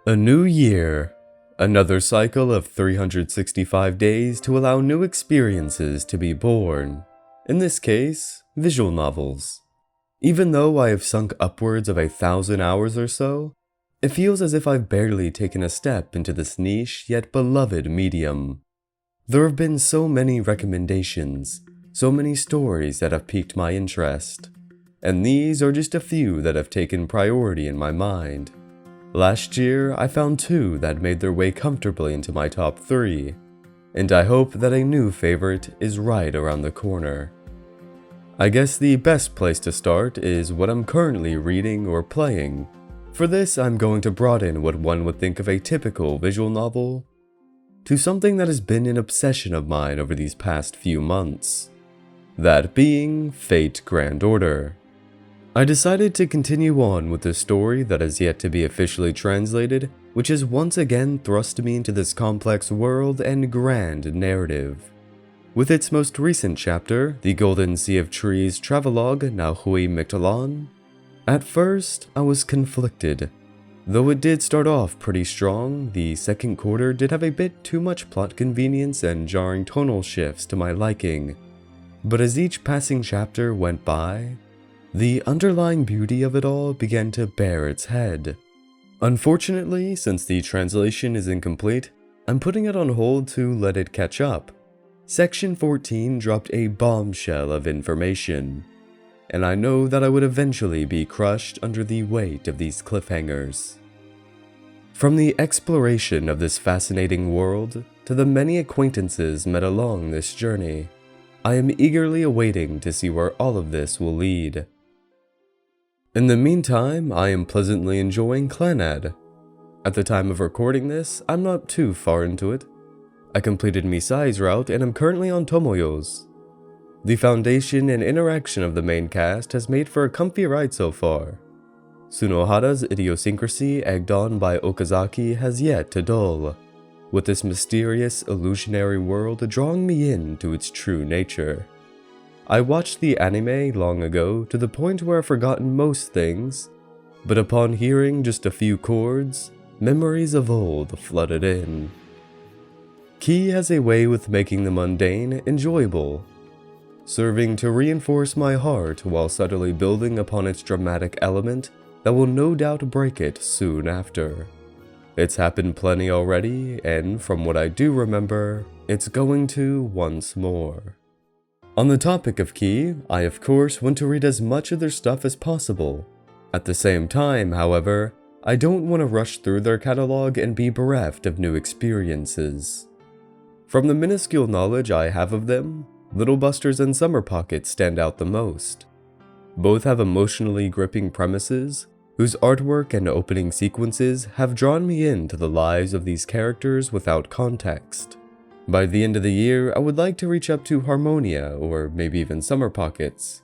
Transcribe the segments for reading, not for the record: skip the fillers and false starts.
A new year. Another cycle of 365 days to allow new experiences to be born. In this case, visual novels. Even though I have sunk upwards of 1,000 hours or so, it feels as if I've barely taken a step into this niche yet beloved medium. There have been so many recommendations, so many stories that have piqued my interest, and these are just a few that have taken priority in my mind. Last year, I found 2 that made their way comfortably into my top 3, and I hope that a new favorite is right around the corner. I guess the best place to start is what I'm currently reading or playing. For this, I'm going to broaden what one would think of a typical visual novel to something that has been an obsession of mine over these past few months. That being Fate Grand Order. I decided to continue on with the story that has yet to be officially translated, which has once again thrust me into this complex world and grand narrative. With its most recent chapter, The Golden Sea of Trees Travelogue Na Hui Mictalan, at first I was conflicted. Though it did start off pretty strong, the second quarter did have a bit too much plot convenience and jarring tonal shifts to my liking. But as each passing chapter went by, the underlying beauty of it all began to bear its head. Unfortunately, since the translation is incomplete, I'm putting it on hold to let it catch up. Section 14 dropped a bombshell of information, and I know that I would eventually be crushed under the weight of these cliffhangers. From the exploration of this fascinating world to the many acquaintances met along this journey, I am eagerly awaiting to see where all of this will lead. In the meantime, I am pleasantly enjoying Clannad. At the time of recording this, I'm not too far into it. I completed Misai's route and am currently on Tomoyo's. The foundation and interaction of the main cast has made for a comfy ride so far. Tsunohara's idiosyncrasy egged on by Okazaki has yet to dull, with this mysterious, illusionary world drawing me into its true nature. I watched the anime long ago to the point where I've forgotten most things, but upon hearing just a few chords, memories of old flooded in. Key has a way with making the mundane enjoyable, serving to reinforce my heart while subtly building upon its dramatic element that will no doubt break it soon after. It's happened plenty already, and from what I do remember, it's going to once more. On the topic of Key, I of course want to read as much of their stuff as possible. At the same time, however, I don't want to rush through their catalog and be bereft of new experiences. From the minuscule knowledge I have of them, Little Busters and Summer Pocket stand out the most. Both have emotionally gripping premises, whose artwork and opening sequences have drawn me into the lives of these characters without context. By the end of the year, I would like to reach up to Harmonia or maybe even Summer Pockets.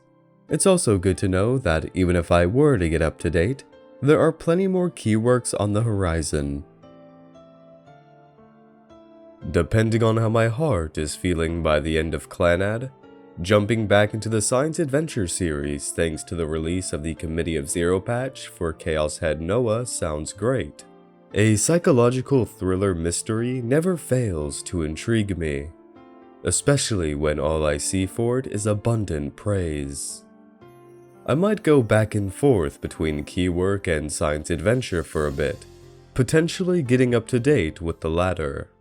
It's also good to know that even if I were to get up to date, there are plenty more key works on the horizon. Depending on how my heart is feeling by the end of Clannad, jumping back into the Science Adventure series thanks to the release of the Committee of Zero patch for Chaos Head Noah sounds great. A psychological thriller mystery never fails to intrigue me, especially when all I see for it is abundant praise. I might go back and forth between key work and Science Adventure for a bit, potentially getting up to date with the latter.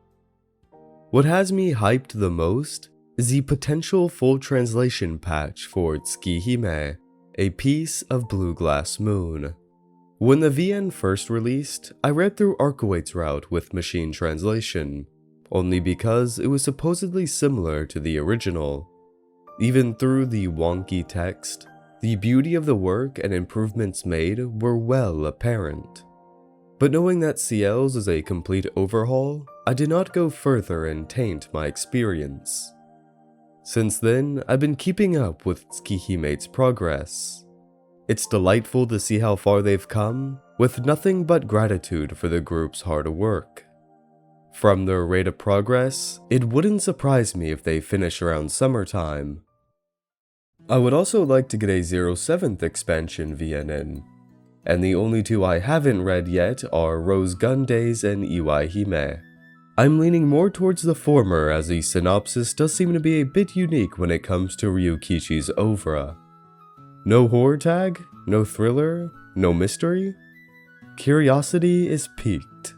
What has me hyped the most is the potential full translation patch for Tsukihime, a piece of Blue Glass Moon. When the VN first released, I read through Arcuate's route with machine translation, only because it was supposedly similar to the original. Even through the wonky text, the beauty of the work and improvements made were well apparent. But knowing that CL's is a complete overhaul, I did not go further and taint my experience. Since then, I've been keeping up with Tsukihime's progress. It's delightful to see how far they've come, with nothing but gratitude for the group's hard work. From their rate of progress, it wouldn't surprise me if they finish around summertime. I would also like to get a 07th expansion VN in. and the only two I haven't read yet are Rose Gun Days and Iwaihime. I'm leaning more towards the former, as the synopsis does seem to be a bit unique when it comes to Ryukishi's oeuvre. No horror tag? No thriller? No mystery? Curiosity is piqued.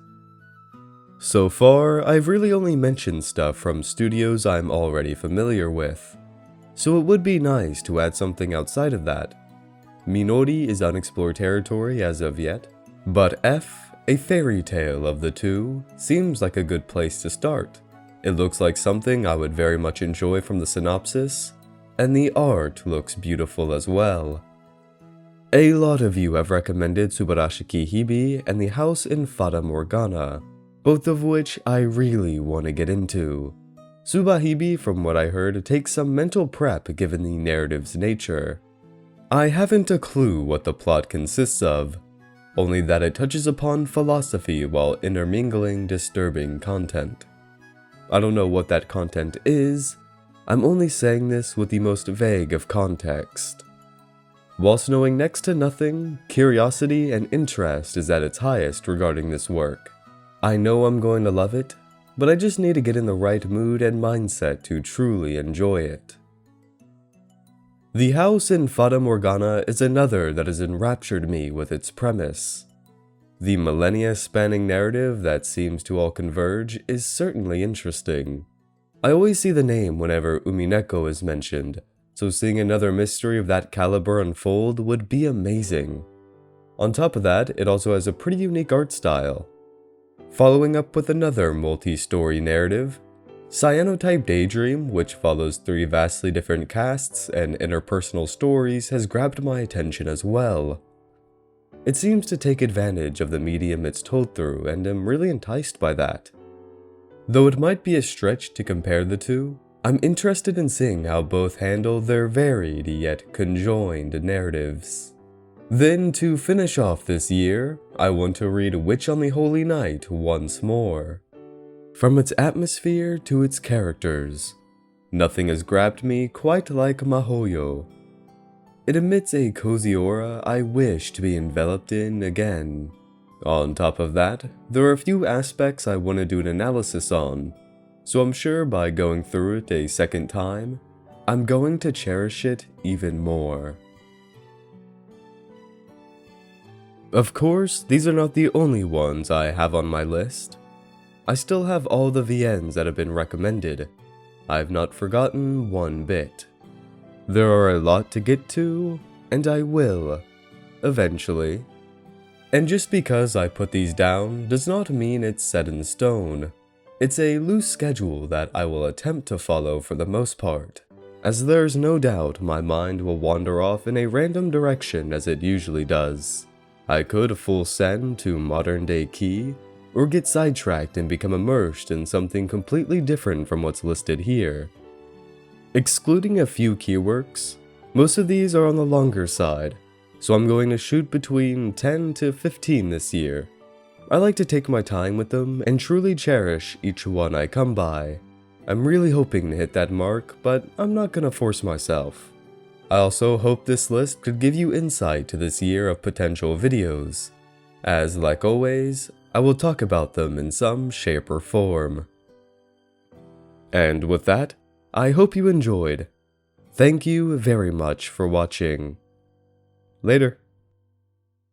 So far, I've really only mentioned stuff from studios I'm already familiar with, so it would be nice to add something outside of that. Minori is unexplored territory as of yet, but F, a fairy tale of the two, seems like a good place to start. It looks like something I would very much enjoy from the synopsis, and the art looks beautiful as well. A lot of you have recommended Subarashiki Hibi and The House in Fata Morgana, both of which I really want to get into. Subahibi, from what I heard, takes some mental prep given the narrative's nature. I haven't a clue what the plot consists of, only that it touches upon philosophy while intermingling disturbing content. I don't know what that content is, I'm only saying this with the most vague of context. Whilst knowing next to nothing, curiosity and interest is at its highest regarding this work. I know I'm going to love it, but I just need to get in the right mood and mindset to truly enjoy it. The House in Fata Morgana is another that has enraptured me with its premise. The millennia-spanning narrative that seems to all converge is certainly interesting. I always see the name whenever Umineko is mentioned, so seeing another mystery of that caliber unfold would be amazing. On top of that, it also has a pretty unique art style. Following up with another multi-story narrative, Cyanotype Daydream, which follows 3 vastly different casts and interpersonal stories, has grabbed my attention as well. It seems to take advantage of the medium it's told through, and I'm really enticed by that. Though it might be a stretch to compare the two, I'm interested in seeing how both handle their varied yet conjoined narratives. Then, to finish off this year, I want to read Witch on the Holy Night once more. From its atmosphere to its characters, nothing has grabbed me quite like Mahoyo. It emits a cozy aura I wish to be enveloped in again. On top of that, there are a few aspects I want to do an analysis on, so I'm sure by going through it a second time, I'm going to cherish it even more. Of course, these are not the only ones I have on my list. I still have all the VNs that have been recommended. I've not forgotten one bit. There are a lot to get to, and I will, eventually. And just because I put these down does not mean it's set in stone. It's a loose schedule that I will attempt to follow for the most part, as there's no doubt my mind will wander off in a random direction as it usually does. I could full send to modern day Key, or get sidetracked and become immersed in something completely different from what's listed here. Excluding a few keyworks, most of these are on the longer side, so I'm going to shoot between 10 to 15 this year. I like to take my time with them and truly cherish each one I come by. I'm really hoping to hit that mark, but I'm not gonna force myself. I also hope this list could give you insight to this year of potential videos, as like always, I will talk about them in some shape or form. And with that, I hope you enjoyed. Thank you very much for watching. Later.